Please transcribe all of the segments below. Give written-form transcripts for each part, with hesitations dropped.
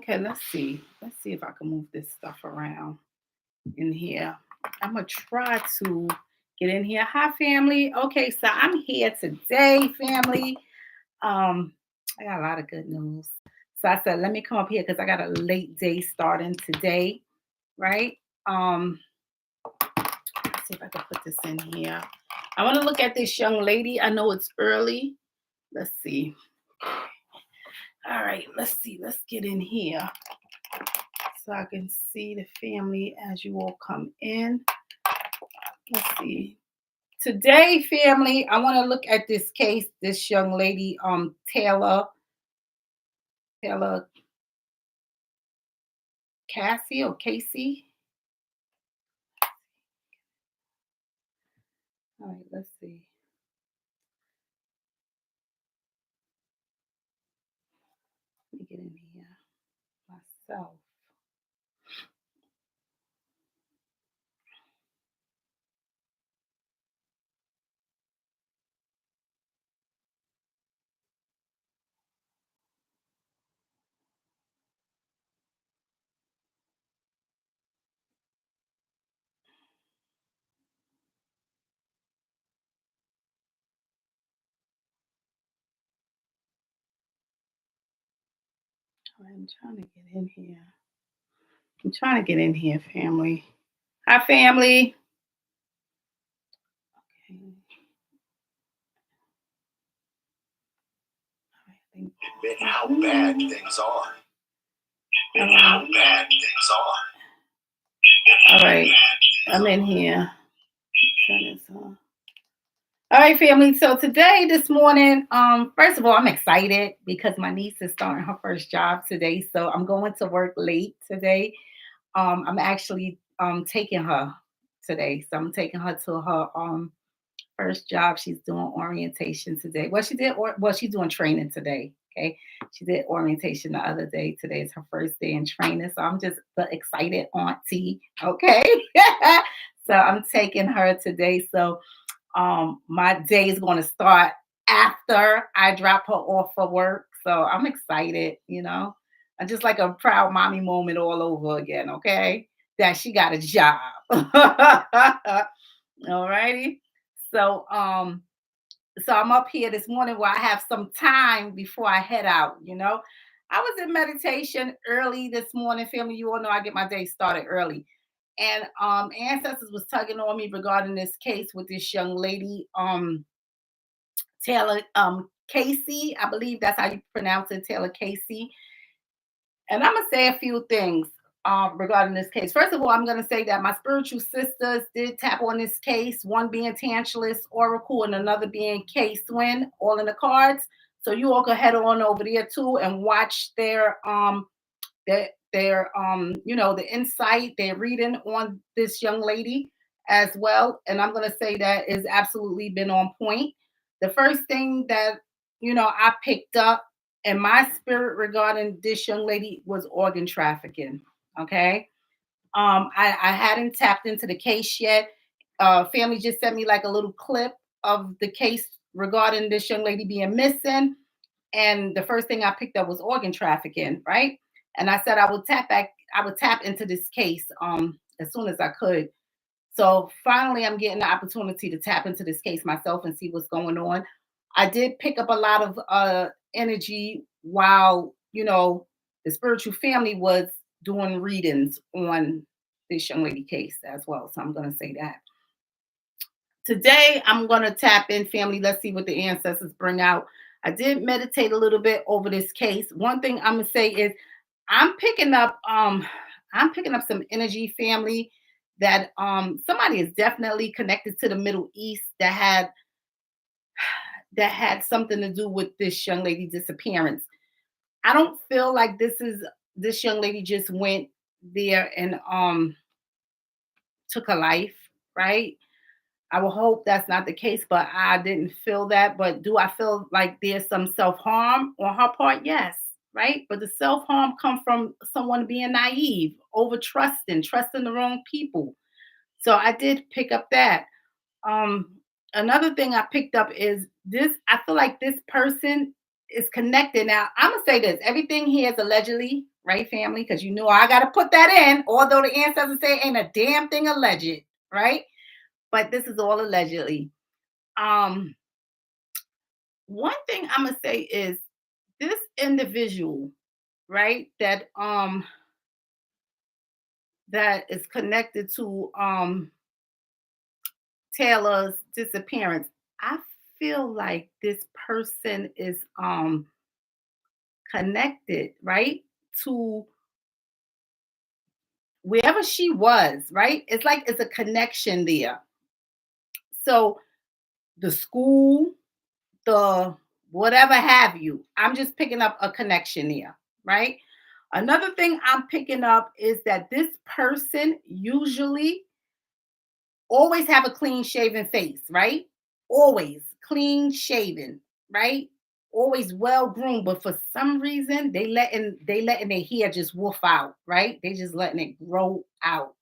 Okay, let's see. Let's see if I can move this stuff around in here. I'm gonna try to get in here. Hi, family. Okay, so I'm here today, family. Um, I got a lot of good news. So I said, let me come up here because I got a late day starting today, right? Let's see if I can put this in here. I want to look at this young lady. I know it's early. Let's see. All right, let's see. Let's get in here so I can see the family as you all come in. Let's see. Today, family, I want to look at this case, this young lady, Taylor Cassie or Casey. All right, let's see. Let me get in here myself. All right, I'm trying to get in here. I'm trying to get in here, family. Hi, family. Okay. Admit how bad things are. Admit how bad things are. All right, I'm in here. Turn this on. All right, family. So today, this morning, first of all, I'm excited because my niece is starting her first job today. So I'm going to work late today. I'm actually taking her today. So I'm taking her to her first job. She's doing orientation today. Well, she's doing training today. Okay. She did orientation the other day. Today is her first day in training. So I'm just the excited auntie. Okay. So I'm taking her today. So my day is going to start after I drop her off for work. So I'm excited, I'm just like a proud mommy moment all over again, okay? That she got a job. All righty. So so I'm up here this morning where I have some time before I head out. I was in meditation early this morning, family. You all know I get my day started early. And Ancestors was tugging on me regarding this case with this young lady, Taylor Casey. I believe that's how you pronounce it, Taylor Casey. And I'm gonna say a few things regarding this case. First of all, I'm gonna say that my spiritual sisters did tap on this case, one being Tantalus Oracle and another being K Swin, all in the cards. So you all can head on over there too and watch the insight, their reading on this young lady as well. And I'm gonna say that is absolutely been on point. The first thing that I picked up in my spirit regarding this young lady was organ trafficking. Okay. I hadn't tapped into the case yet. Family just sent me like a little clip of the case regarding this young lady being missing. And the first thing I picked up was organ trafficking, right? And I said I would tap into this case as soon as I could. So finally I'm getting the opportunity to tap into this case myself and see what's going on. I did pick up a lot of energy while, the spiritual family was doing readings on this young lady case as well. So I'm gonna say that. Today, I'm going to tap in, family. Let's see what the ancestors bring out. I did meditate a little bit over this case. One thing I'm going to say is I'm picking up some energy, family, that somebody is definitely connected to the Middle East that had something to do with this young lady disappearance. I don't feel like this young lady just went there and took her life, right? I will hope that's not the case, but I didn't feel that. But do I feel like there's some self-harm on her part? Yes, right? But the self-harm come from someone being naive, over trusting the wrong people. So I did pick up that. Another thing I picked up is this. I feel like this person is connected. Now, I'm gonna say this: everything here is allegedly, right, family? Because you know I got to put that in, although the ancestors say ain't a damn thing alleged, right? But this is all allegedly. One thing I'm gonna say is this individual, right, that is connected to Taylor's disappearance. I feel like this person is connected, right, to wherever she was, right? It's like it's a connection there. So the school, the whatever have you, I'm just picking up a connection there, right? Another thing I'm picking up is that this person usually always have a clean shaven face, right? Always clean shaven, right? Always well groomed, but for some reason they letting their hair just woof out, right? They just letting it grow out.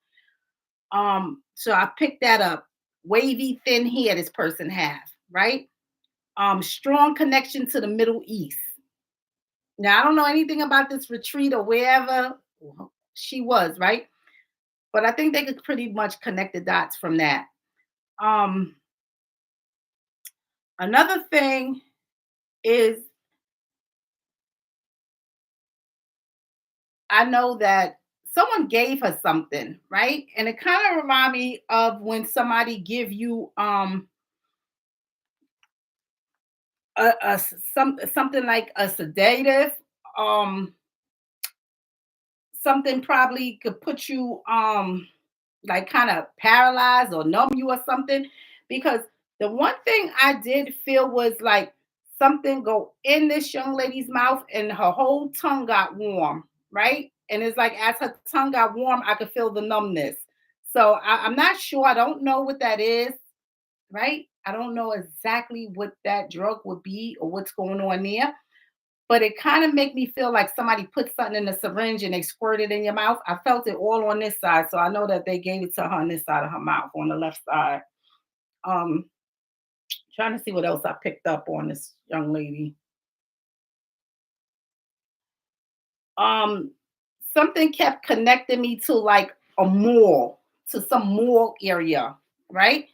So I picked that up. Wavy, thin hair this person have, right? Strong connection to the Middle East. Now I don't know anything about this retreat or wherever she was, right? But I think they could pretty much connect the dots from that. Um, Another thing is I know that someone gave her something, right? And it kind of remind me of when somebody give you something like a sedative, um something probably could put you like kind of paralyzed or numb you or something. Because the one thing I did feel was like something go in this young lady's mouth and her whole tongue got warm, right? And it's like as her tongue got warm, I could feel the numbness. So I'm not sure. I don't know what that is, right? I don't know exactly what that drug would be or what's going on there, but it kind of make me feel like somebody put something in a syringe and they squirt it in your mouth. I felt it all on this side, so I know that they gave it to her on this side of her mouth, on the left side. Um, Trying to see what else I picked up on this young lady. Um, Something kept connecting me to like a mall, to some mall area, right?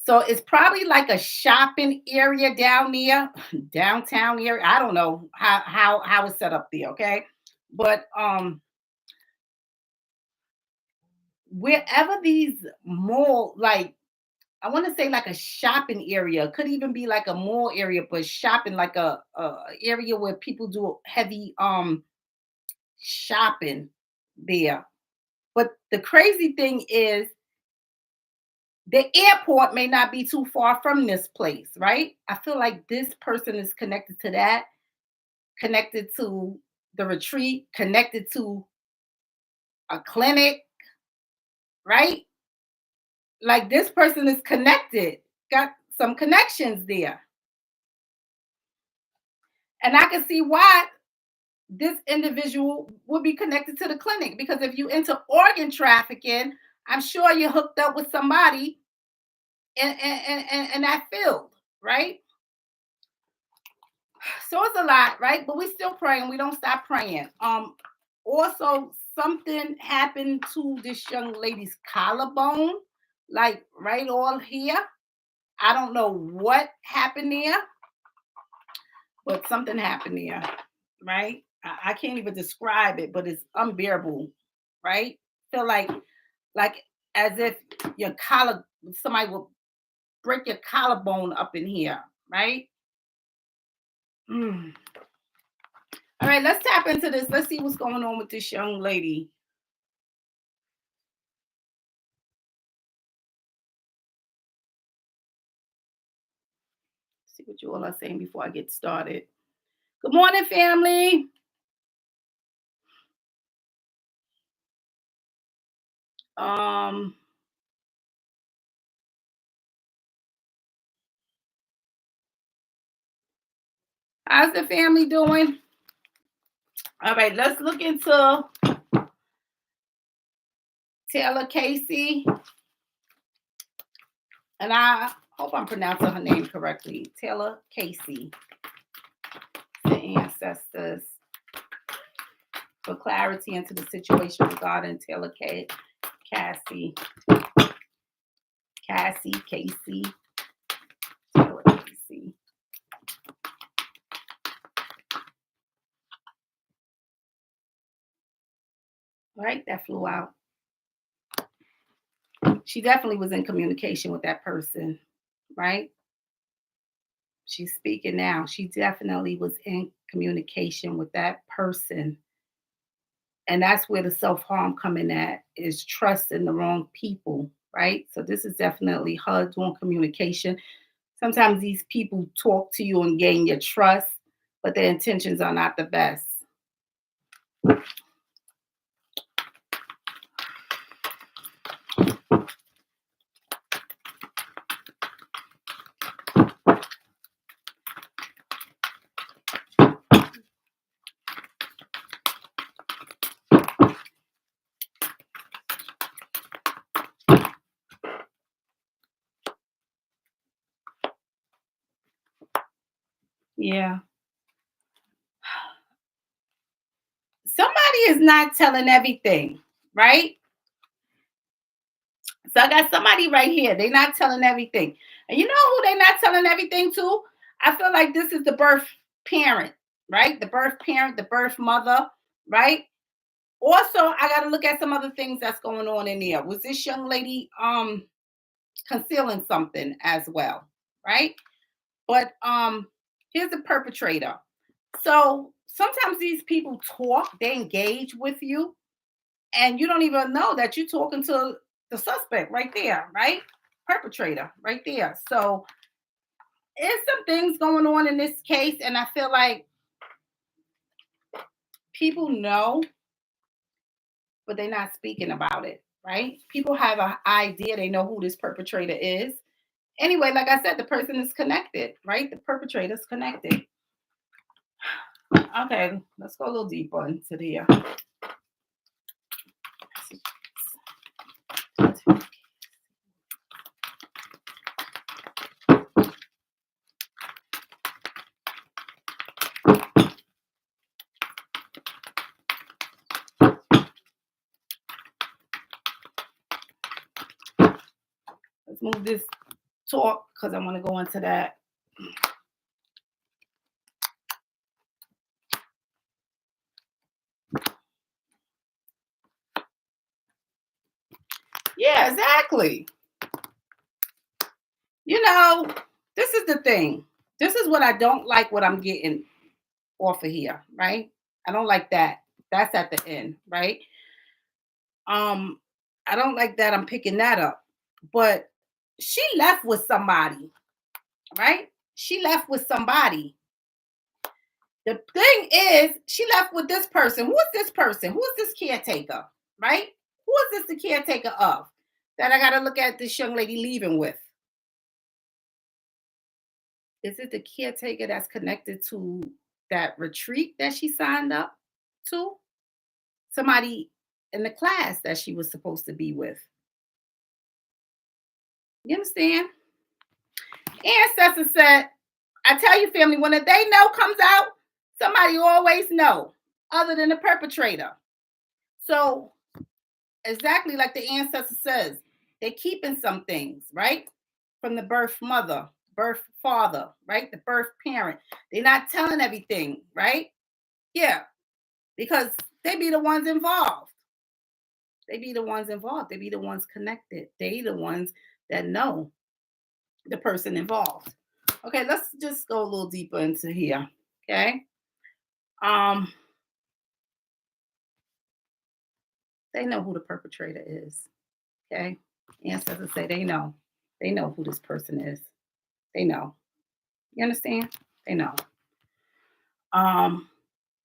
So it's probably like a shopping area down there, downtown area. I don't know how it's set up there, okay? But wherever these mall, like I want to say like a shopping area, could even be like a mall area, but shopping like a area where people do heavy shopping there. But the crazy thing is the airport may not be too far from this place, right? I feel like this person is connected to that, connected to the retreat, connected to a clinic, right? Like this person is connected, got some connections there. And I can see why this individual would be connected to the clinic, because if you into organ trafficking, I'm sure you're hooked up with somebody in that field, right? So it's a lot, right? But we still praying. We don't stop praying. Also, something happened to this young lady's collarbone, like right all here. I don't know what happened there, but something happened there, right? I can't even describe it, but it's unbearable, right? Feel like as if your collar, somebody will break your collarbone up in here, right? Mm. All right, let's tap into this. Let's see what's going on with this young lady. See what you all are saying before I get started. Good morning, family. Um, how's the family doing? All right, let's look into Taylor Casey. And I hope I'm pronouncing her name correctly. Taylor Casey. The ancestors. for clarity into the situation regarding Taylor Cassie, Casey, Taylor Casey. Right, that flew out. She definitely was in communication with that person, right? She's speaking now. She definitely was in communication with that person. And that's where the self-harm coming at, is trusting the wrong people, right? So this is definitely her doing communication. Sometimes these people talk to you and gain your trust, but their intentions are not the best. Yeah. Somebody is not telling everything, right? So I got somebody right here. They're not telling everything. And you know who they're not telling everything to? I feel like this is the birth parent, right? The birth parent, the birth mother, right? Also, I got to look at some other things that's going on in there. Was this young lady concealing something as well, right? But here's the perpetrator. So sometimes these people talk, they engage with you, and you don't even know that you're talking to the suspect right there, right? Perpetrator right there. So there's some things going on in this case, and I feel like people know, but they're not speaking about it, right? People have an idea, they know who this perpetrator is. Anyway, like I said, the person is connected, right? The perpetrator is connected. Okay, let's go a little deeper into the let's move this talk because I want to go into that. Yeah, exactly. You know, this is the thing. This is what I don't like, what I'm getting off of here, right? I don't like that. That's at the end, right? I don't like that I'm picking that up. But she left with somebody, right? She left with somebody. The thing is, she left with this person. Who is this person? Who is this caretaker, right? Who is this the caretaker of? That I got to look at this young lady leaving with. Is it the caretaker that's connected to that retreat that she signed up to? Somebody in the class that she was supposed to be with. You understand? Ancestor said, I tell you, family, when a they know comes out, somebody always know, other than the perpetrator. So, exactly like the ancestor says, they're keeping some things, right? From the birth mother, birth father, right? The birth parent. They're not telling everything, right? Yeah, because they be the ones involved. They be the ones involved. They be the ones connected. They the ones that know the person involved. Okay, let's just go a little deeper into here. Okay. They know who the perpetrator is. Okay. Ancestors say they know. They know who this person is. They know. You understand? They know.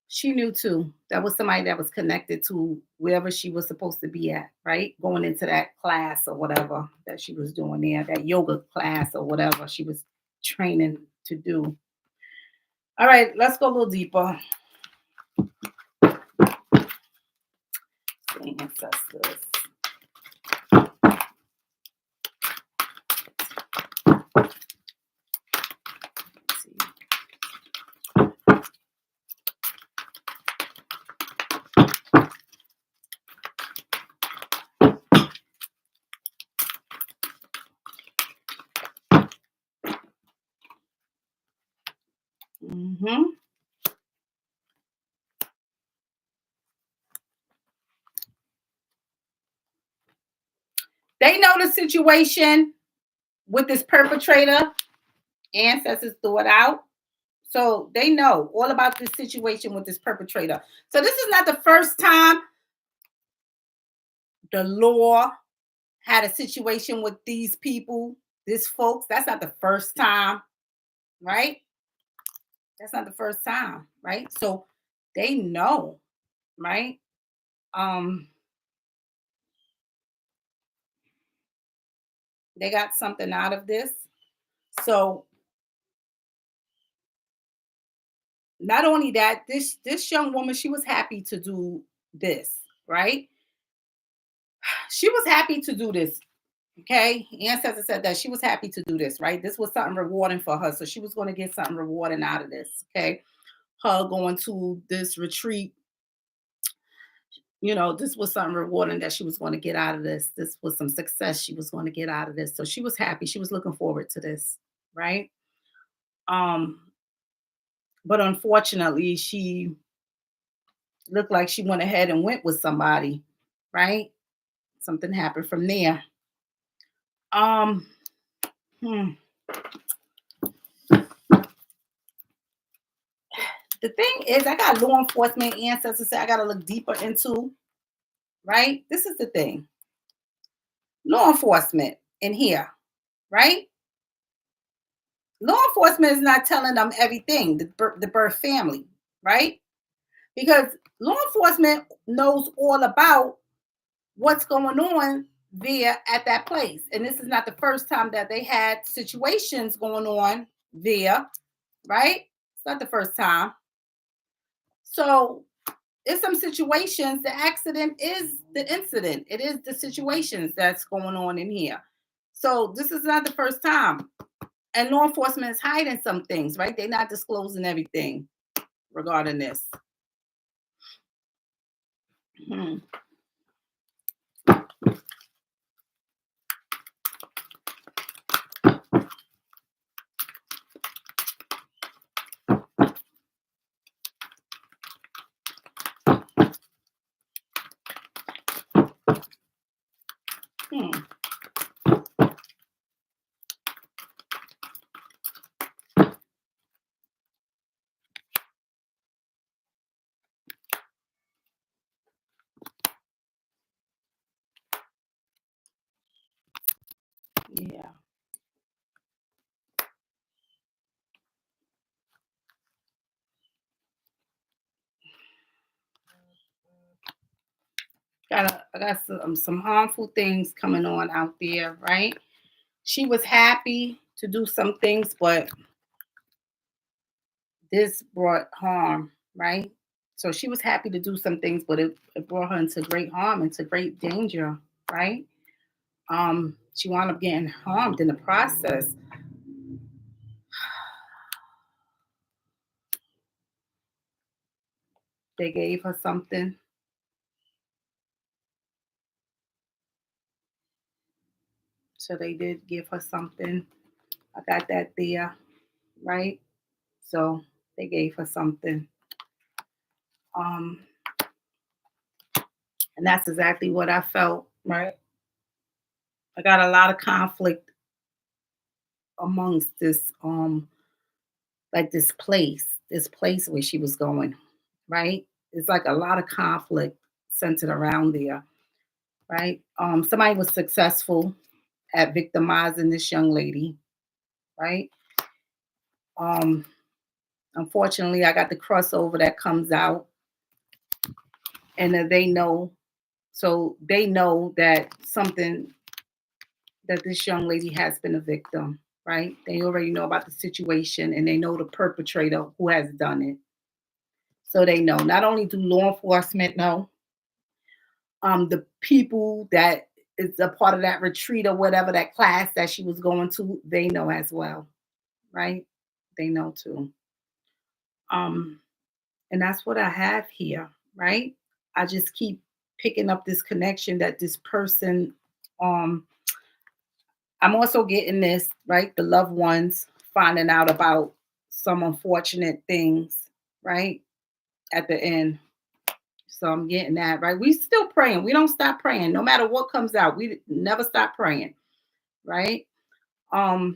She knew too. That was somebody that was connected to wherever she was supposed to be at, right? Going into that class or whatever that she was doing there, that yoga class or whatever she was training to do. All right, let's go a little deeper. Ancestors. They know the situation with this perpetrator. Ancestors threw it out. So they know all about this situation with this perpetrator. So this is not the first time the law had a situation with these people, these folks. That's not the first time, right? That's not the first time, right? So they know, right? They got something out of this. So not only that, this young woman, she was happy to do this, right? She was happy to do this. Okay. Ancestor said that she was happy to do this, right? This was something rewarding for her. So she was going to get something rewarding out of this. Okay. Her going to this retreat, this was something rewarding that she was going to get out of this. This was some success she was going to get out of this. So she was happy. She was looking forward to this, right? But unfortunately, she looked like she went ahead and went with somebody, right? Something happened from there. Hmm. The thing is, I got law enforcement ancestors say I got to look deeper into, right? This is the thing. Law enforcement in here, right? Law enforcement is not telling them everything, the birth family, right? Because law enforcement knows all about what's going on there at that place. And this is not the first time that they had situations going on there, right? It's not the first time. So in some situations, the accident is the incident. It is the situations that's going on in here. So this is not the first time. And law enforcement is hiding some things, right? They're not disclosing everything regarding this. Hmm. Hmm. Yeah. I got some harmful things coming on out there, right? She was happy to do some things, but this brought harm, right? So she was happy to do some things, but it brought her into great harm, into great danger, right? She wound up getting harmed in the process. They gave her something. So they did give her something. I got that there, right? So they gave her something. Um, and that's exactly what I felt, right? I got a lot of conflict amongst this like this place where she was going, right? It's like a lot of conflict centered around there, right? Somebody was successful at victimizing this young lady, right? Um, Unfortunately, I got the crossover that comes out, and they know, so they know that something that this young lady has been a victim, right? They already know about the situation, and they know the perpetrator who has done it. So they know. Not only do law enforcement know, the people that is a part of that retreat or whatever that class that she was going to, they know as well, right? They know too. Um, and that's what I have here, right? I just keep picking up this connection that this person, um, I'm also getting this, right? The loved ones finding out about some unfortunate things, right? At the end. So I'm getting that, right? We still praying. We don't stop praying. No matter what comes out, we never stop praying, right? All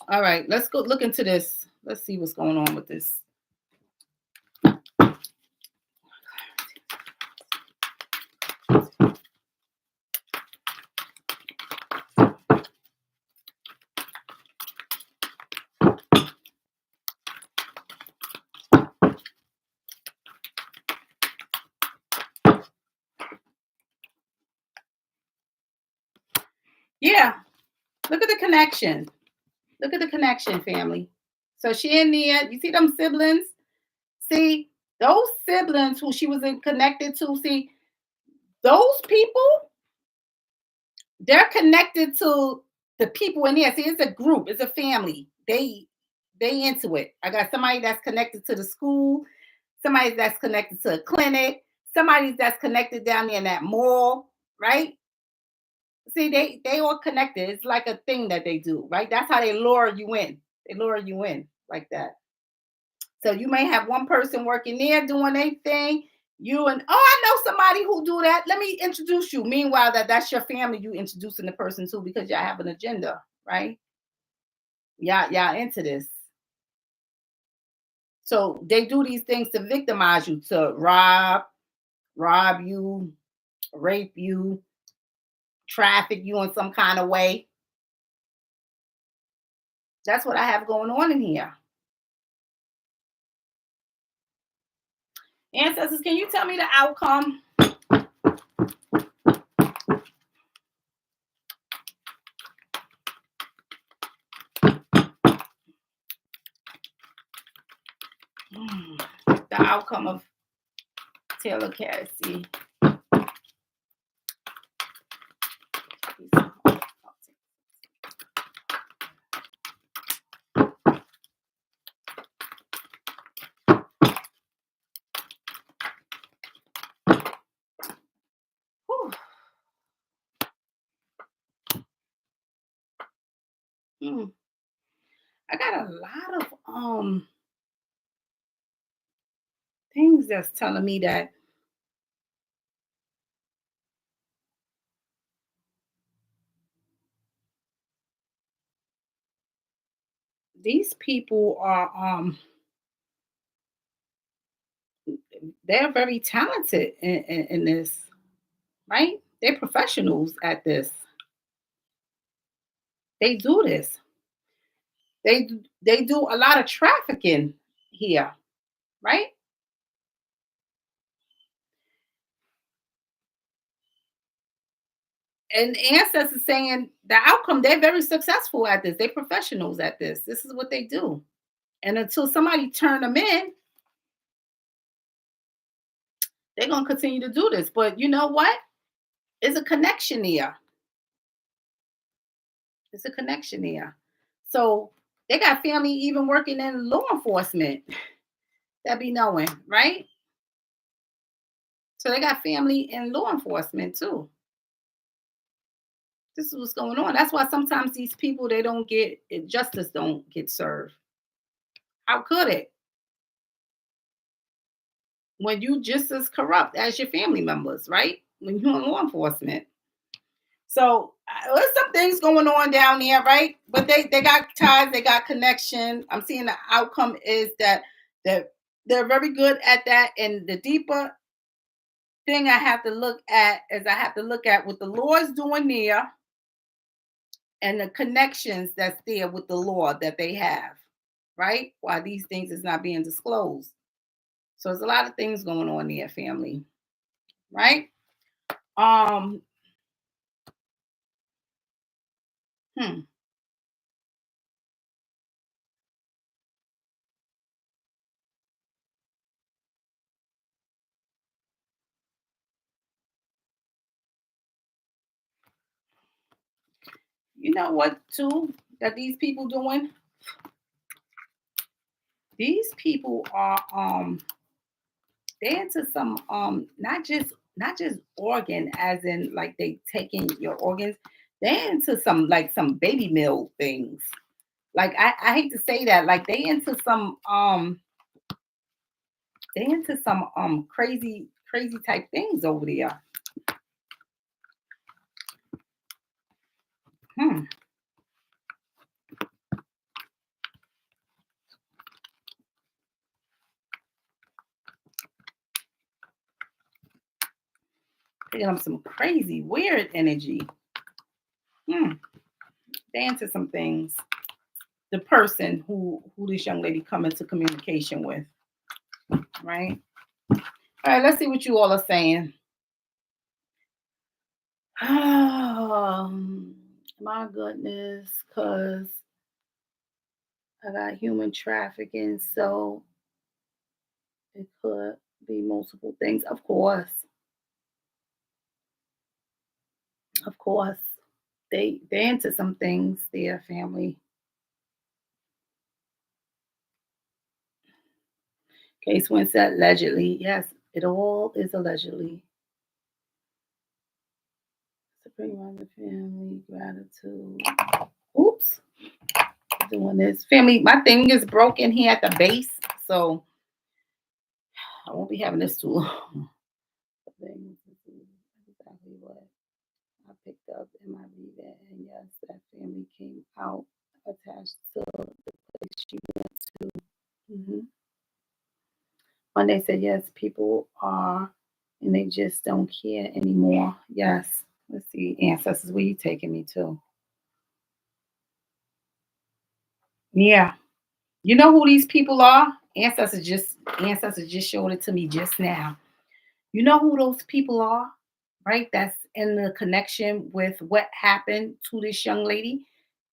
right, let's go look into this. Let's see what's going on with this. Yeah, look at the connection. Look at the connection, family. So she in there, you see them siblings? See, those siblings who she was connected to, see, those people, they're connected to the people in there. See, it's a group, it's a family. They into it. I got somebody that's connected to the school, somebody that's connected to a clinic, somebody that's connected down there in that mall, right? See, they all connected. It's like a thing that they do, right? That's how they lure you in. They lure you in like that. So you may have one person working there doing their thing. You and I know somebody who do that. Let me introduce you. Meanwhile, that's your family you introducing the person to because y'all have an agenda, right? Y'all into this. So they do these things to victimize you, to rob you, rape you, traffic you in some kind of way. That's what I have going on in here. Ancestors, can you tell me the outcome? The outcome of Taylor Cassie. I got a lot of things that's telling me that these people are they're very talented in this, right? They're professionals at this. They do this. They do a lot of trafficking here, right? And Ancestors saying the outcome, they're very successful at this. They're professionals at this. This is what they do. And until somebody turn them in, they're going to continue to do this. But you know what? It's a connection here. It's a connection here. So they got family even working in law enforcement that be knowing, right? So they got family in law enforcement too. This is what's going on. That's why sometimes these people, they don't get justice, don't get served. How could it? When you just as corrupt as your family members, right? When you're in law enforcement. So there's some things going on down there, right? But they got ties, they got connection. I'm seeing the outcome is that they're very good at that. And the deeper thing I have to look at is I have to look at what the law is doing there and the connections that's there with the law that they have, right? Why these things is not being disclosed. So there's a lot of things going on there, family, right? You know what, too, that these people doing? These people are they're into some not just organ as in like they taking your organs. They're into some like some baby mill things. Like I hate to say that, like they into some crazy type things over there. Hmm. Picking up some crazy weird energy. Hmm. They into some things. The person who this young lady come into communication with, right? All right, let's see what you all are saying. My goodness, cause I got human trafficking, so it could be multiple things. Of course, they into some things. Their family. Case Winsett allegedly. Yes, it all is allegedly. To bring around the family gratitude. Oops, doing this family. My thing is broken here at the base, so I won't be having this too long. Exactly what I picked up in my reading, and yes, that family came out attached to the place she went to. Mm-hmm. One day said, yes, people are, and they just don't care anymore. Yes. Let's see, ancestors, where you taking me to? Yeah. You know who these people are? Ancestors just showed it to me just now. You know who those people are, right? That's in the connection with what happened to this young lady.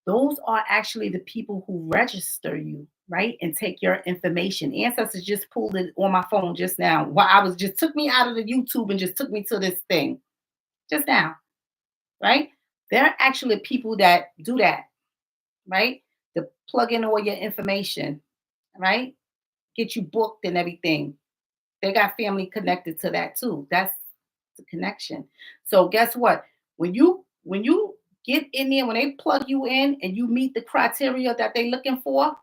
Those are actually the people who register you, right? And take your information. Ancestors just pulled it on my phone just now. While I was just took me out of the YouTube and just took me to this thing just now, right? They're actually people that do that, right? To plug in all your information, right? Get you booked and everything. They got family connected to that too. That's the connection. So guess what? When you get in there, when they plug you in and you meet the criteria that they're looking for,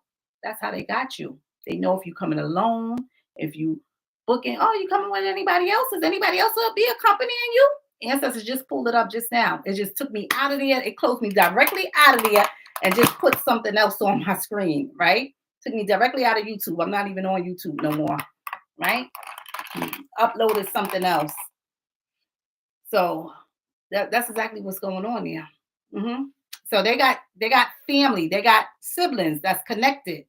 that's how they got you. They know if you coming alone, if you booking, oh, you coming with anybody else? Is anybody else will be accompanying you? Ancestors just pulled it up just now. It just took me out of there. It closed me directly out of there and just put something else on my screen, right? Took me directly out of YouTube. I'm not even on YouTube no more, right? Uploaded something else. So that's exactly what's going on here. Mm-hmm. So they got family, they got siblings that's connected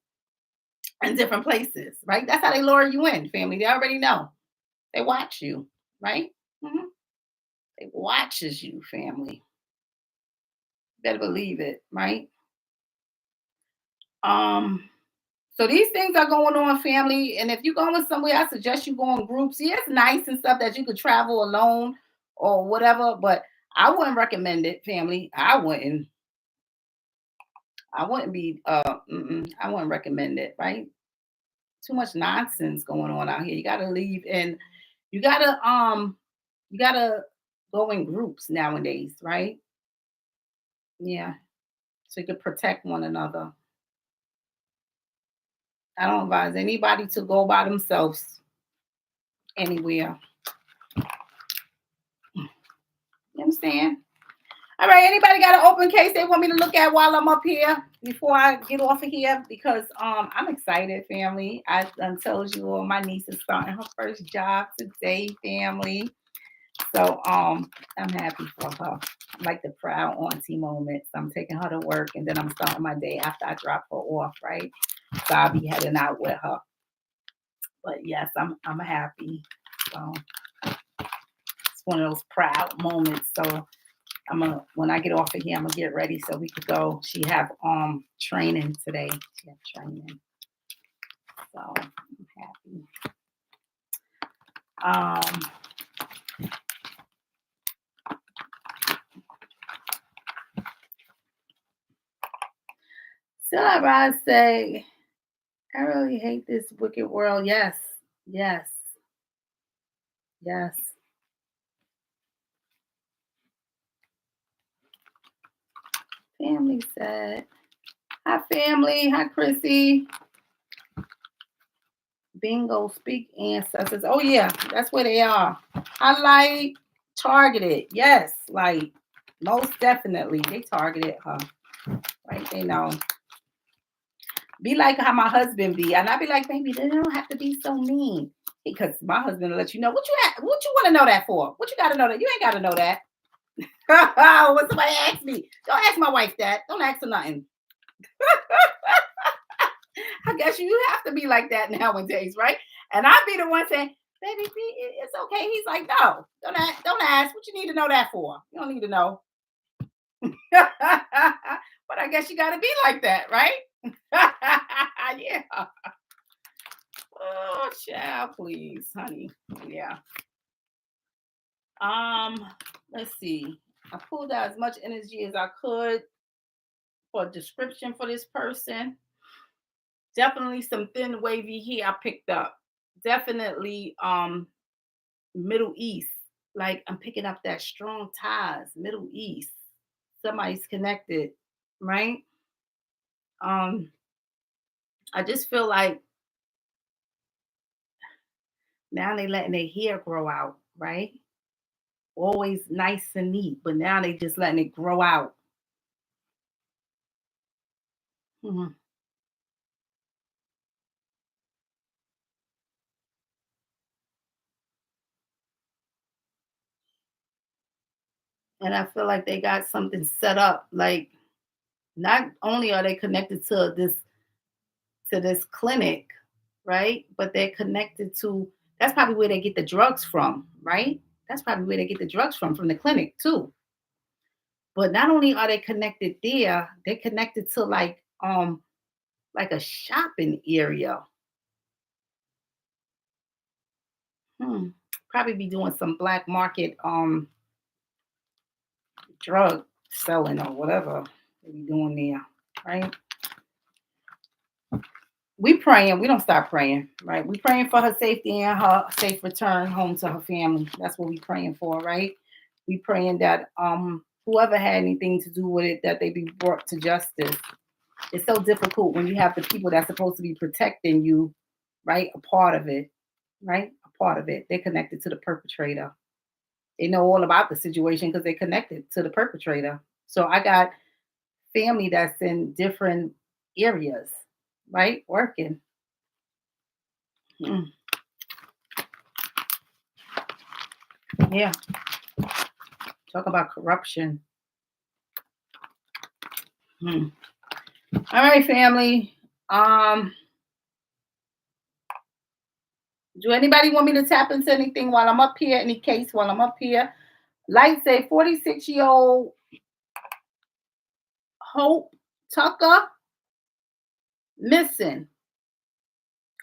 in different places, right? That's how they lure you in, family. They already know. They watch you, right? Mm-hmm. They watches you, family. Better believe it, right? Um, so these things are going on, family. And if you're going somewhere, I suggest you go in groups. Yeah, it's nice and stuff that you could travel alone or whatever, but I wouldn't recommend it, family. I wouldn't. I wouldn't be. I wouldn't recommend it. Right? Too much nonsense going on out here. You gotta leave, and you gotta you gotta go in groups nowadays, right? Yeah, so you can protect one another. I don't advise anybody to go by themselves anywhere. You understand? All right, anybody got an open case they want me to look at while I'm up here before I get off of here? Because I'm excited, family. I told you all my niece is starting her first job today, family. So I'm happy for her. Like the proud auntie moments. I'm taking her to work and then I'm starting my day after I drop her off, right? So I'll be heading out with her. But yes, I'm happy. So it's one of those proud moments. So when I get off of here, I'm gonna get ready so we could go. She have training today. She have training. So I'm happy. Still I say I really hate this wicked world. Yes, yes, yes. Family said Hi, family. Hi, Chrissy. Bingo, speak ancestors. Oh, yeah, that's where they are. Highlight, targeted. Yes, like most definitely. They targeted her. Right? They know. Be like how my husband be. And I be like, baby, they don't have to be so mean. Because my husband will let you know what what you want to know that for. What you gotta know that? You ain't gotta know that. When somebody asks me, don't ask my wife that. Don't ask her nothing. I guess you have to be like that nowadays, right? And I'd be the one saying, baby, it's okay. He's like, no, don't ask. What you need to know that for? You don't need to know. But I guess you gotta be like that, right? Yeah. Oh, child, please, honey. Yeah. Let's see. I pulled out as much energy as I could for a description for this person. Definitely some thin wavy here I picked up. Definitely Middle East. Like I'm picking up that strong ties, Middle East. Somebody's connected, right? Um, I just feel like now they letting their hair grow out, right? Always nice and neat, but now they just letting it grow out. Mhm. And I feel like they got something set up. Like not only are they connected to this clinic, right? But they're connected to that's probably where they get the drugs from, right? That's probably where they get the drugs from the clinic too. But not only are they connected there, they're connected to like a shopping area. Hmm. Probably be doing some black market drug selling or whatever they be doing there, right? We praying. We don't stop praying, right? We praying for her safety and her safe return home to her family. That's what we praying for, right? We praying that whoever had anything to do with it, that they be brought to justice. It's so difficult when you have the people that's supposed to be protecting you, right? A part of it, right? A part of it. They're connected to the perpetrator. They know all about the situation because they're connected to the perpetrator. So I got family that's in different areas, right? Working. Mm, yeah. Talk about corruption. Hmm. All right, family. Um, do anybody want me to tap into anything while I'm up here? Any case while I'm up here? Like say 46-year-old Hope Tucker missing.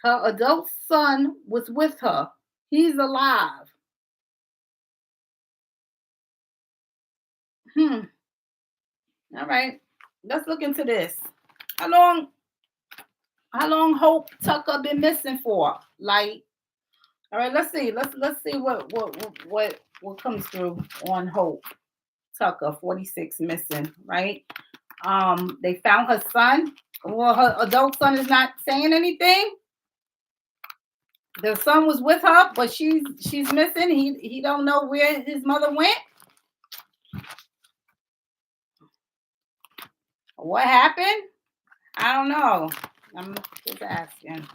Her adult son was with her. He's alive. Hmm. All right. Let's look into this. How long Hope Tucker been missing for? Like, all right, let's see. Let's see what comes through on Hope Tucker, 46 missing, right? They found her son. Well, her adult son is not saying anything. The son was with her, but she's missing. He don't know where his mother went. What happened? I don't know. I'm just asking.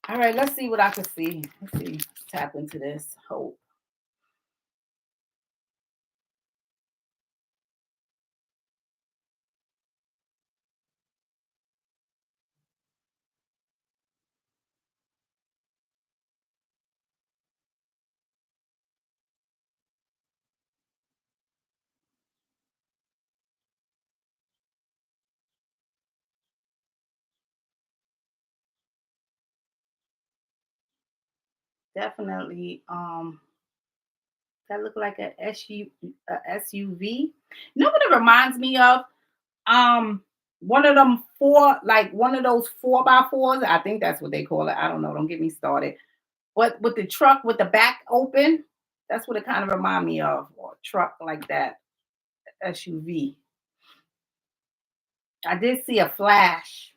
All right, let's see what I can see. Let's see. Let's tap into this. Hope. Definitely. That look like a SUV. You know what it reminds me of? Um, one of them four, like one of those 4x4s. I think that's what they call it. I don't know. Don't get me started. But with the truck with the back open, that's what it kind of remind me of. Or a truck like that, SUV. I did see a flash.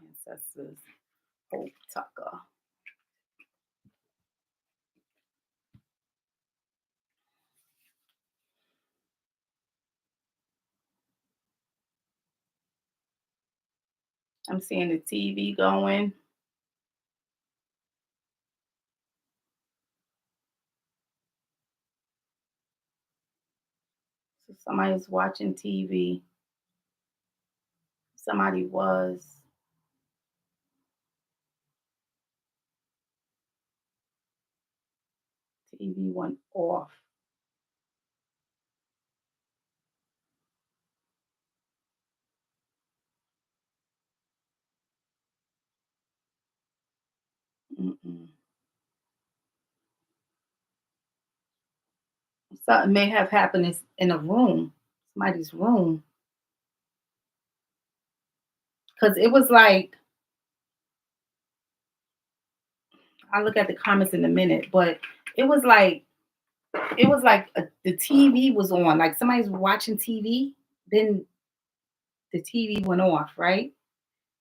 Ancestors, Hope Tucker. I'm seeing the TV going. So somebody's watching TV. Somebody was. TV went off. Something may have happened in a room, somebody's room. Because it was like, I'll look at the comments in a minute, but it was like the TV was on, like somebody's watching TV, then the TV went off, right?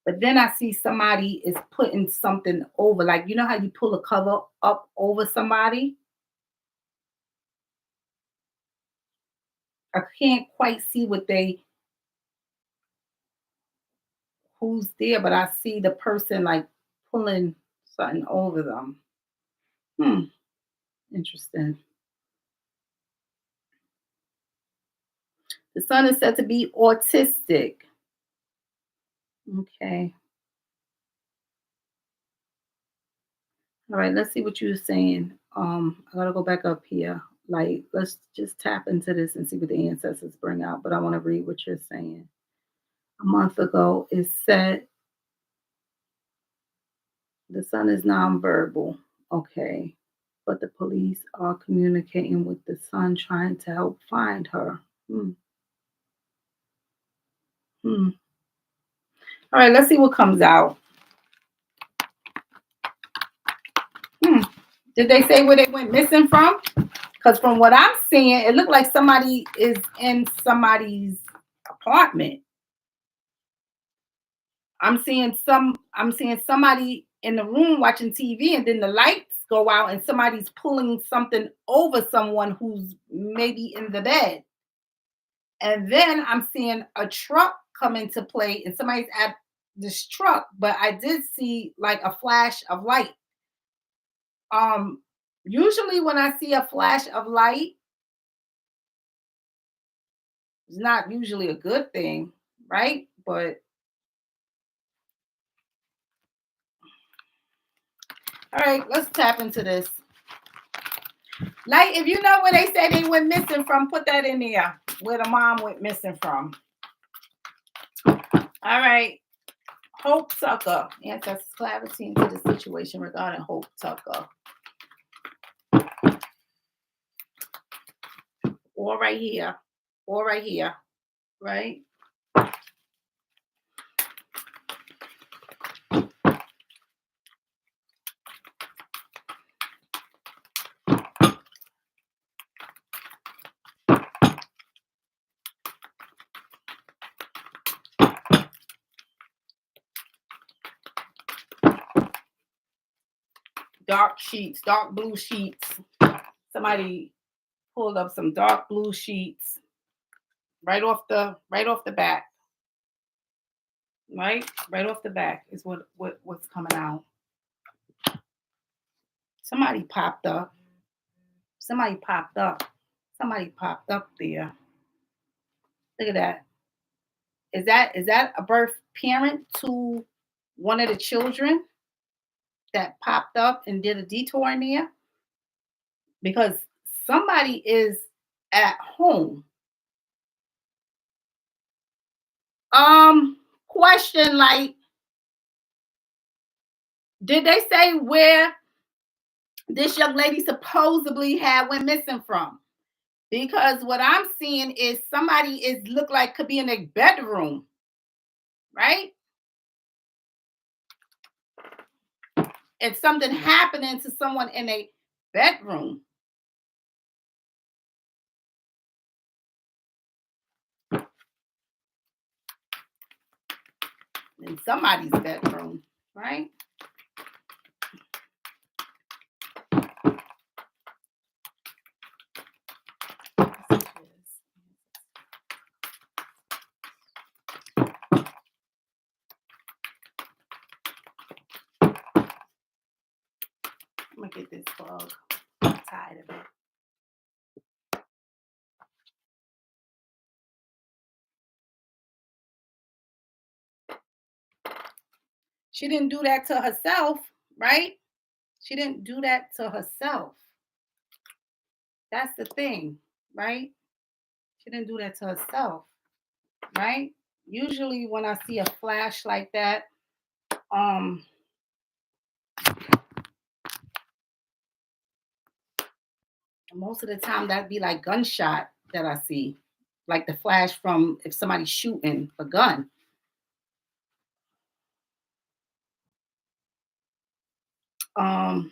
But then I see somebody is putting something over, like you know how you pull a cover up over somebody? I can't quite see who's there, but I see the person like pulling something over them. Interesting. The son is said to be autistic. Okay. All right, let's see what you're saying. I gotta go back up here. Like, let's just tap into this and see what the ancestors bring out. But I want to read what you're saying. A month ago, it said the son is nonverbal. Okay. But the police are communicating with the son, trying to help find her. Hmm. Hmm. All right, let's see what comes out. Did they say where they went missing from? Because from what I'm seeing, it looked like somebody is in somebody's apartment. I'm seeing somebody in the room watching TV, and then the lights go out and somebody's pulling something over someone who's maybe in the bed. And then I'm seeing a truck come into play and somebody's at this truck, but I did see like a flash of light. Usually when I see a flash of light, it's not usually a good thing, right? But all right, let's tap into this. Like, if you know where they say they went missing from, put that in there. Where the mom went missing from. All right. Hope Tucker. Ancestors clarity into the situation regarding Hope Tucker. Or right here. Or right here. Right? Dark sheets, dark blue sheets. Somebody pulled up some dark blue sheets right off the back. Right off the back is what's coming out. Somebody popped up. Somebody popped up. Somebody popped up there. Look at that. Is that a birth parent to one of the children that popped up and did a detour in there? Because somebody is at home. Question, like, did they say where this young lady supposedly went missing from? Because what I'm seeing is somebody look like could be in a bedroom, right? It's something happening to someone in a bedroom. In somebody's bedroom, right? I'm gonna get this bug. I'm tired of it. She didn't do that to herself, right? She didn't do that to herself. That's the thing, right? She didn't do that to herself, right? Usually when I see a flash like that, most of the time that'd be like gunshot that I see, like the flash from if somebody's shooting a gun. I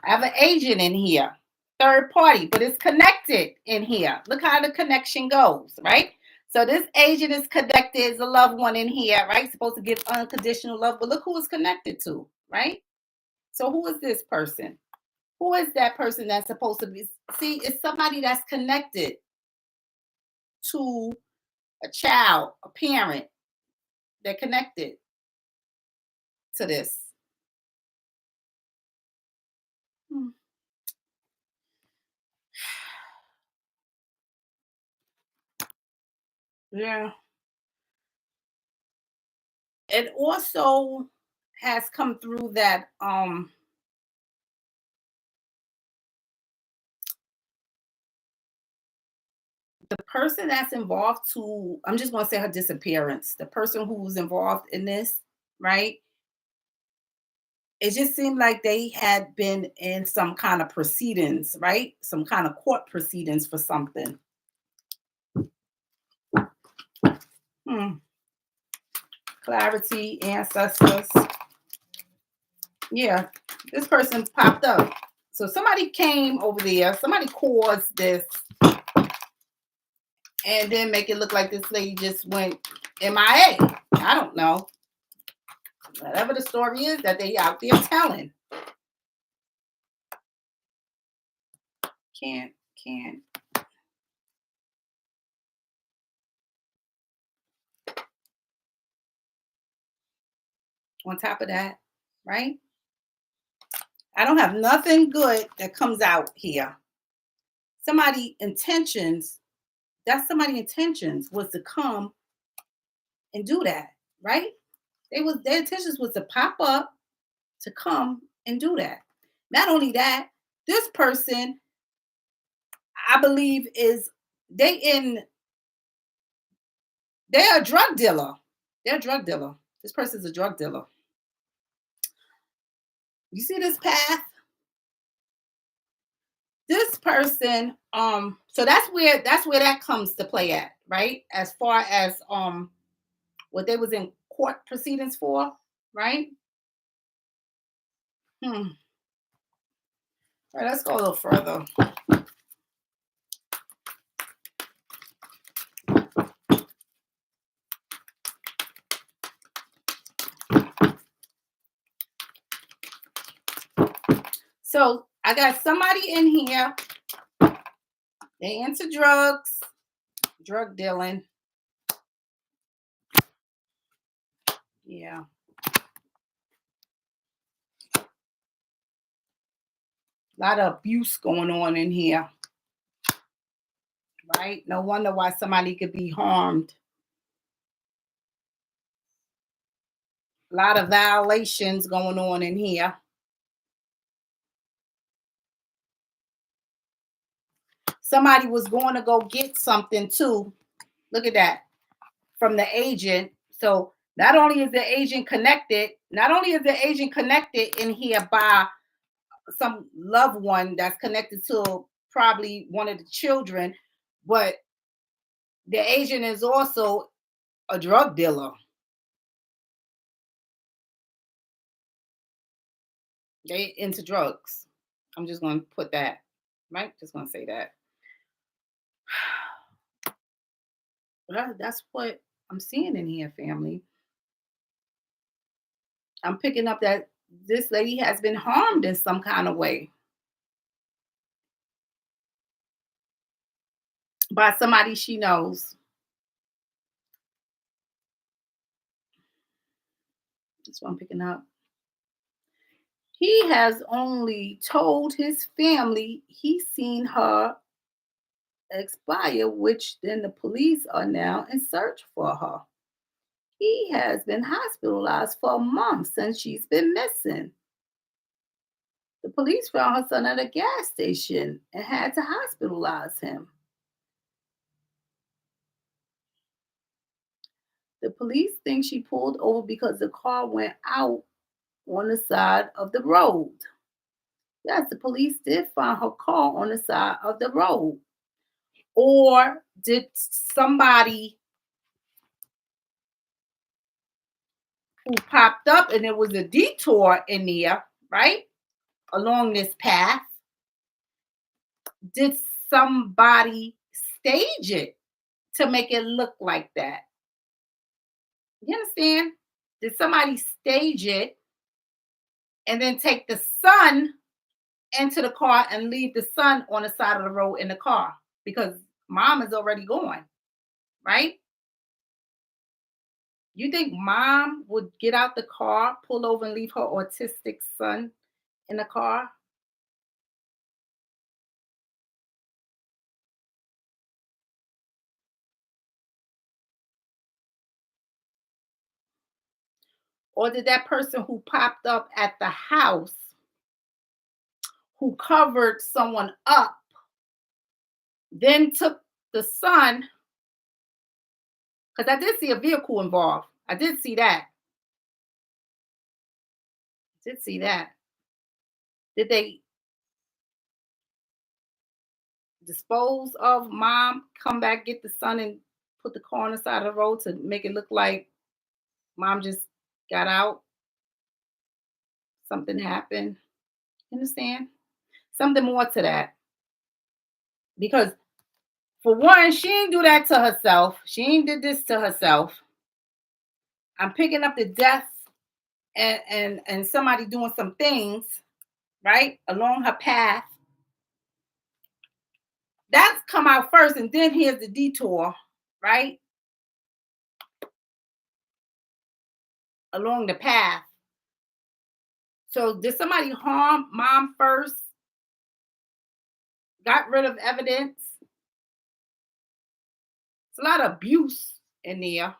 have an agent in here, third party, but it's connected in here. Look how the connection goes, right? So this agent is connected, is a loved one in here, right? Supposed to give unconditional love, but look who it's connected to, right? So who is this person? Who is that person that's supposed to be? See, it's somebody that's connected to a child, a parent. They're connected to this. Yeah. It also has come through that the person that's involved to, I'm just going to say her disappearance, the person who was involved in this, right? It just seemed like they had been in some kind of proceedings, right? Some kind of court proceedings for something. Clarity, ancestors. Yeah, this person popped up. So somebody came over there, somebody caused this, and then make it look like this lady just went MIA. I don't know. Whatever the story is that they out there telling. Can't. On top of that, right? I don't have nothing good that comes out here. Somebody intentions, that's somebody's intentions was to come and do that, right? Their intentions was to pop up to come and do that. Not only that, this person, I believe, they're a drug dealer. They're a drug dealer. This person's a drug dealer. You see this path? This person, so that's where that comes to play at, right? As far as what they was in court proceedings for, right? All right, let's go a little further. So I got somebody in here. They into drugs, drug dealing. Yeah. A lot of abuse going on in here. Right? No wonder why somebody could be harmed. A lot of violations going on in here. Somebody was going to go get something too. Look at that. From the agent. So not only is the agent connected in here by some loved one that's connected to probably one of the children, but the agent is also a drug dealer. They into drugs. I'm just going to put that, right? Just going to say that. That's what I'm seeing in here, family. I'm picking up that this lady has been harmed in some kind of way by somebody she knows. That's what I'm picking up. He has only told his family he's seen her expire, which then the police are now in search for her. He has been hospitalized for a month since she's been missing. The police found her son at a gas station and had to hospitalize him. The police think she pulled over because the car went out on the side of the road. Yes, the police did find her car on the side of the road. Or did somebody who popped up and there was a detour in there, right? Along this path, did somebody stage it to make it look like that? You understand? Did somebody stage it and then take the son into the car and leave the son on the side of the road in the car? Because mom is already gone, right? You think mom would get out the car, pull over, and leave her autistic son in the car? Or did that person who popped up at the house, who covered someone up, then took the son? Because I did see a vehicle involved. I did see that. Did see that. Did they dispose of mom, come back, get the son, and put the car on the side of the road to make it look like mom just got out? Something happened. You understand? Something more to that. Because for one, she ain't do that to herself. She ain't did this to herself. I'm picking up the death and somebody doing some things, right, along her path. That's come out first, and then here's the detour, right? Along the path. So did somebody harm mom first? Got rid of evidence? It's a lot of abuse in there.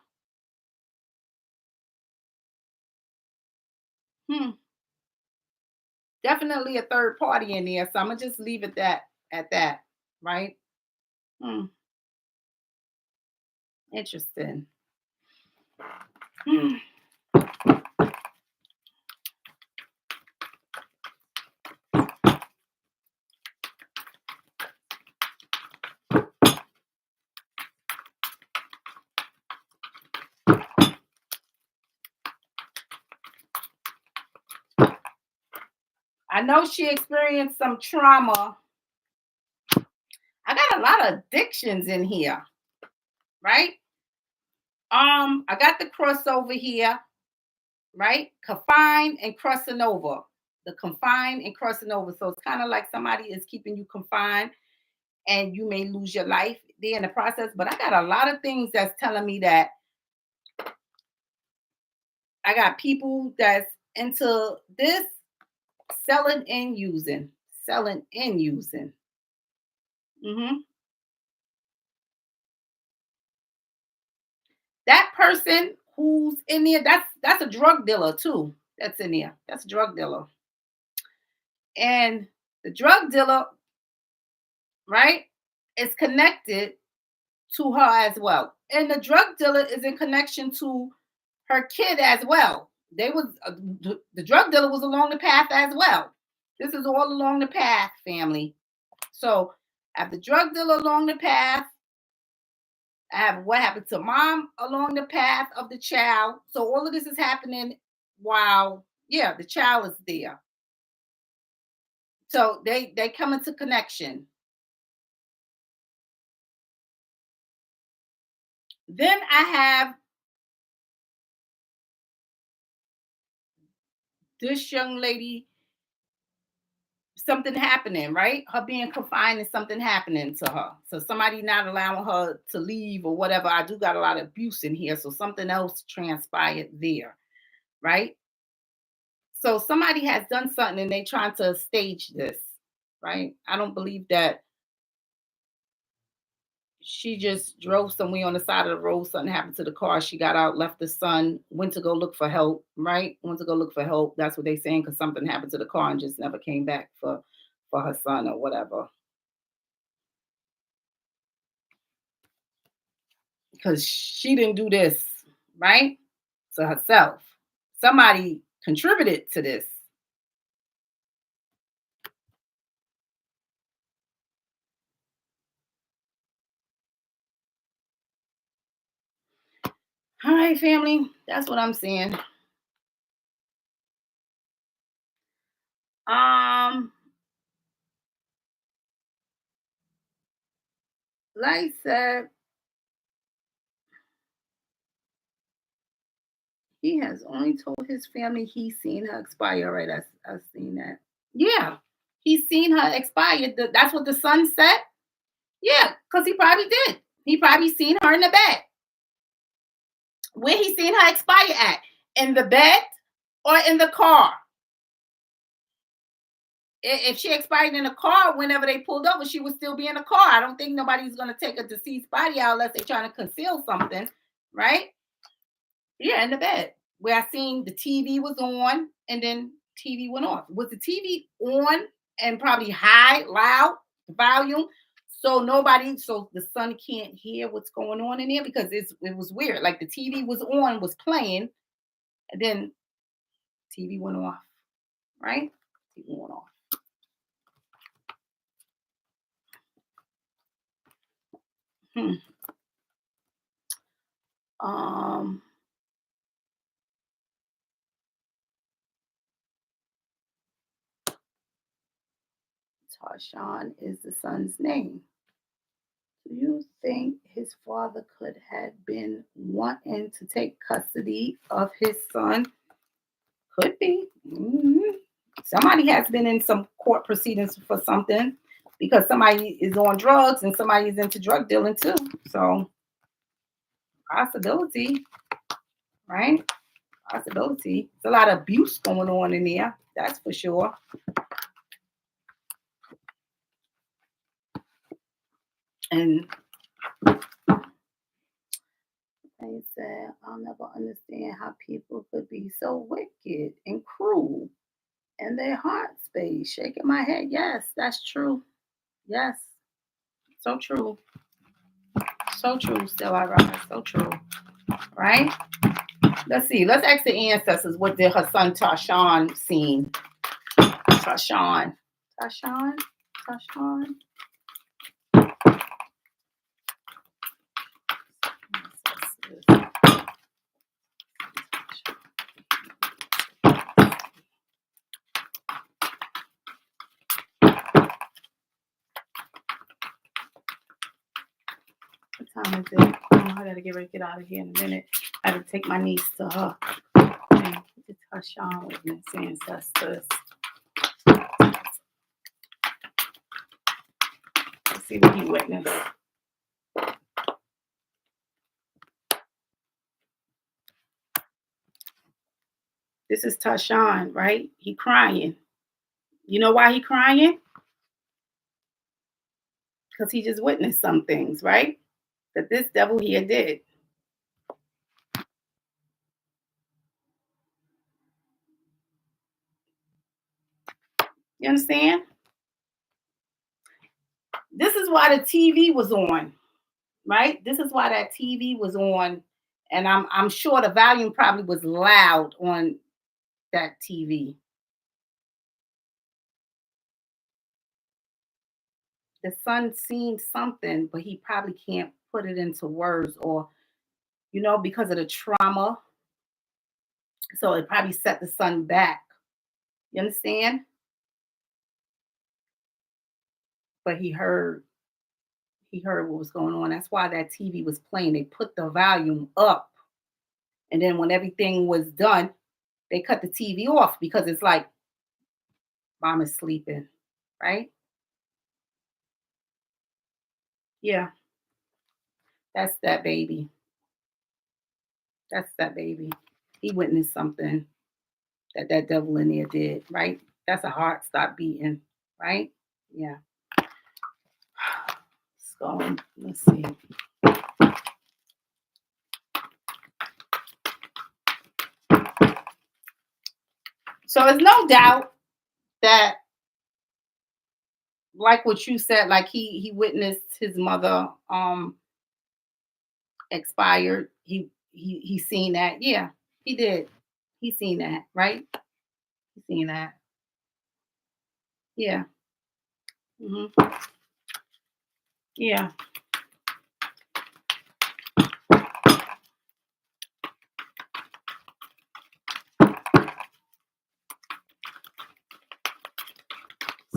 Definitely a third party in there. So I'm gonna just leave it at that, right? Hmm. Interesting. Hmm. I know she experienced some trauma. I got a lot of addictions in here, right? I got the crossover here, right? Confined and crossing over. The confined and crossing over. So it's kind of like somebody is keeping you confined and you may lose your life there in the process. But I got a lot of things that's telling me that I got people that's into this selling and using. Selling and using. That person who's in there, that's a drug dealer too. That's in there. That's a drug dealer. And the drug dealer, right, is connected to her as well. And the drug dealer is in connection to her kid as well. They was the drug dealer was along the path as well. This is all along the path, family. So I have the drug dealer along the path. I have what happened to mom along the path of the child. So all of this is happening while, yeah, the child is there. So they come into connection. Then I have this young lady, something happening, right? Her being confined and something happening to her. So somebody not allowing her to leave or whatever. I do got a lot of abuse in here. So something else transpired there, right? So somebody has done something and they trying to stage this, right? I don't believe that she just drove somewhere on the side of the road. Something happened to the car. She got out, left the son, went to go look for help, right? Went to go look for help. That's what they saying, because something happened to the car and just never came back for her son or whatever. Because she didn't do this, right? To herself. Somebody contributed to this. All right, family. That's what I'm saying. Like I said, he has only told his family he's seen her expire. Right, I've seen that. Yeah, he's seen her expire. That's what the son said. Yeah, because he probably did. He probably seen her in the bed. Where he seen her expire at? In the bed or in the car? If she expired in a car, whenever they pulled over, she would still be in a car. I don't think nobody's going to take a deceased body out unless they're trying to conceal something, right? Yeah, in the bed. Where I seen the TV was on and then TV went off. Was the TV on and probably high, loud, volume? So the son can't hear what's going on in there, because it was weird. Like the TV was on, was playing, and then TV went off, right? TV went off. Um, Tarshawn is the son's name. Do you think his father could have been wanting to take custody of his son? Could be. Somebody has been in some court proceedings for something, because somebody is on drugs and somebody is into drug dealing too. So, possibility, right? Possibility. There's a lot of abuse going on in there. That's for sure. And they said, I'll never understand how people could be so wicked and cruel in their heart space. Shaking my head. Yes, that's true. Yes. So true. So true. Still I rise. So true. Right? Let's see. Let's ask the ancestors, what did her son Tarshawn seen? Tarshawn. Tarshawn? Tarshawn? What time is it? Oh, I gotta get ready to get out of here in a minute. I gotta take my niece to her. Okay. It's Tarshawn witness ancestors. Let's see what he witnessed. This is Tarshawn, right? He crying. You know why he crying? Because he just witnessed some things, right? That this devil here did. You understand? This is why the TV was on, right? This is why that TV was on, and I'm sure the volume probably was loud on that TV. The son seen something, but he probably can't put it into words, or because of the trauma. So it probably set the son back. You understand? but he heard what was going on. That's why that TV was playing. They put the volume up. And then when everything was done, they cut the TV off because it's like mom is sleeping, right? Yeah, that's that baby. That's that baby. He witnessed something that devil in there did, right? That's a heart stop beating, right? Yeah. It's going. Let's see. So there's no doubt that, like what you said, like he witnessed his mother expired. He seen that. Yeah, he did. He seen that, right? He seen that. Yeah. Hmm. Yeah.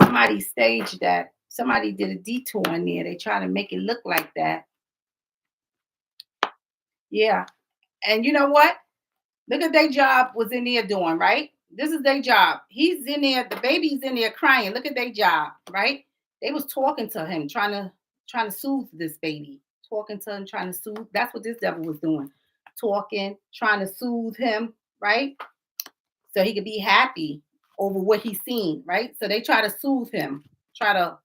Somebody staged that. Somebody did a detour in there. They try to make it look like that. Yeah. And you know what? Look at their job was in there doing, right? This is their job. He's in there, the baby's in there crying. Look at their job, right? They was talking to him, trying to soothe this baby. Talking to him, trying to soothe. That's what this devil was doing. Talking, trying to soothe him, right? So he could be happy over what he's seen, right? So they try to soothe him, try to,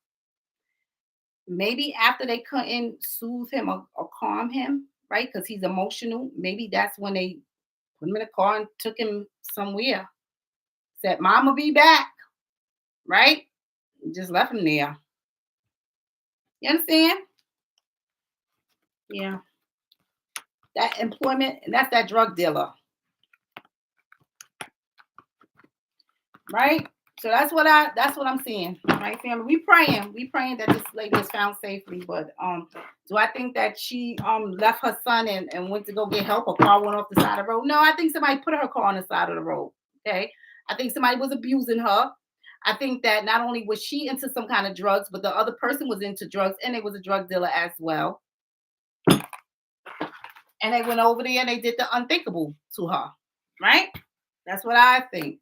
maybe after they couldn't soothe him or calm him, right? Because he's emotional. Maybe that's when they put him in a car and took him somewhere. Said, "Mom will be back," right? Just left him there. You understand? Yeah. That employment, and that's that drug dealer, right? So that's what I'm seeing, right, family? We praying that this lady is found safely. But do I think that she left her son and went to go get help? Her car went off the side of the road. No, I think somebody put her car on the side of the road. Okay. I think somebody was abusing her. I think that not only was she into some kind of drugs, but the other person was into drugs and it was a drug dealer as well. And they went over there and they did the unthinkable to her, right? That's what I think.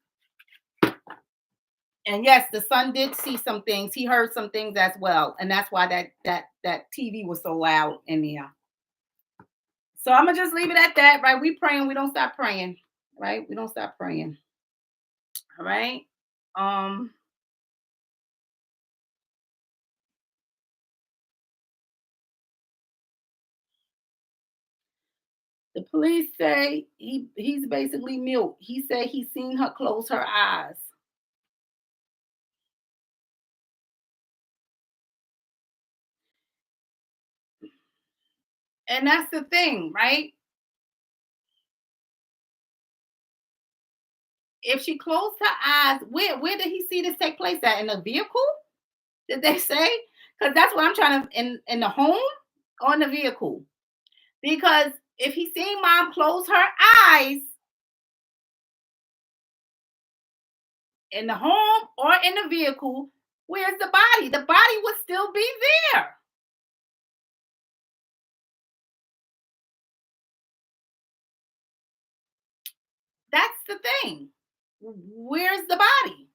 And yes, the son did see some things. He heard some things as well, and that's why that TV was so loud in there. So I'm gonna just leave it at that, right? We praying, we don't stop praying, right? We don't stop praying. All right. Um, the police say he's basically mute. He said he seen her close her eyes. And that's the thing, right? If she closed her eyes, where did he see this take place at? In the vehicle? Did they say? Because that's what I'm trying to, in the home or in the vehicle. Because if he seen mom close her eyes in the home or in the vehicle, where's the body? The body would still be there. That's the thing. Where's the body?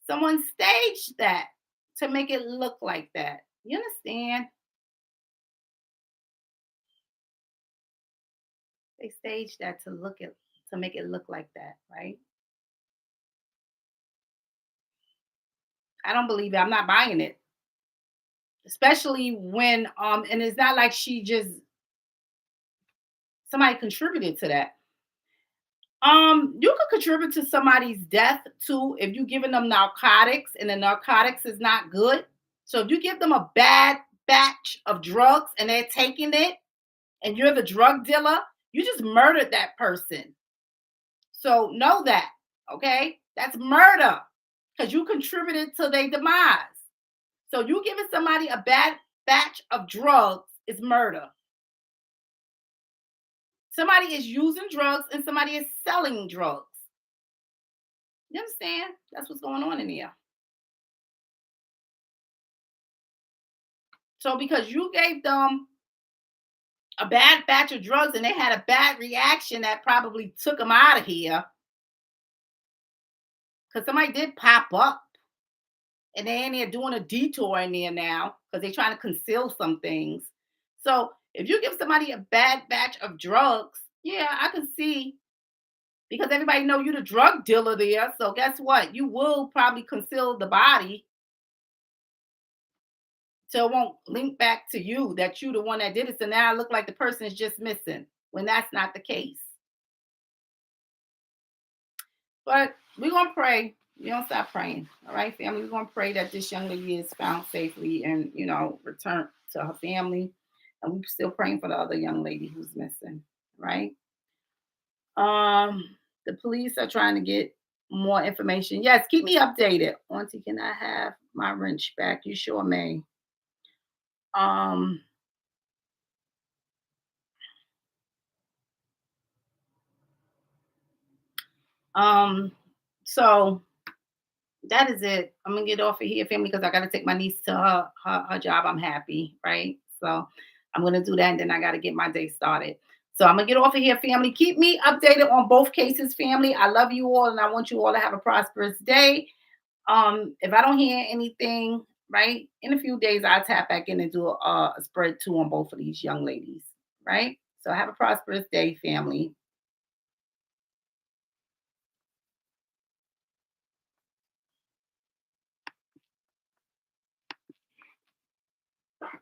Someone staged that to make it look like that. You understand? They staged that to make it look like that, right? I don't believe it. I'm not buying it. Especially when and it's not like she just somebody contributed to that. You could contribute to somebody's death too if you're giving them narcotics and the narcotics is not good. So if you give them a bad batch of drugs and they're taking it and you're the drug dealer, you just murdered that person. So know that, okay? That's murder because you contributed to their demise. So you giving somebody a bad batch of drugs is murder. Somebody is using drugs and somebody is selling drugs. You understand? That's what's going on in here. So because you gave them a bad batch of drugs and they had a bad reaction that probably took them out of here, because somebody did pop up and they're in there doing a detour in there now because they're trying to conceal some things. So if you give somebody a bad batch of drugs, yeah, I can see, because everybody know you the drug dealer there. So guess what? You will probably conceal the body so it won't link back to you that you the one that did it. So now I look like the person is just missing when that's not the case. But we're gonna pray. We don't stop praying. All right, family. We're gonna pray that this young lady is found safely and return to her family. And we're still praying for the other young lady who's missing. Right. The police are trying to get more information. Yes, keep me updated. Auntie, can I have my wrench back? You sure may. Um, so that is it. I'm gonna get off of here, family, because I gotta take my niece to her job. I'm happy, right? So I'm gonna do that, and then I gotta get my day started. So I'm gonna get off of here, family. Keep me updated on both cases, family. I love you all, and I want you all to have a prosperous day. If I don't hear anything, right, in a few days, I'll tap back in and do a spread two on both of these young ladies, right? So have a prosperous day, family.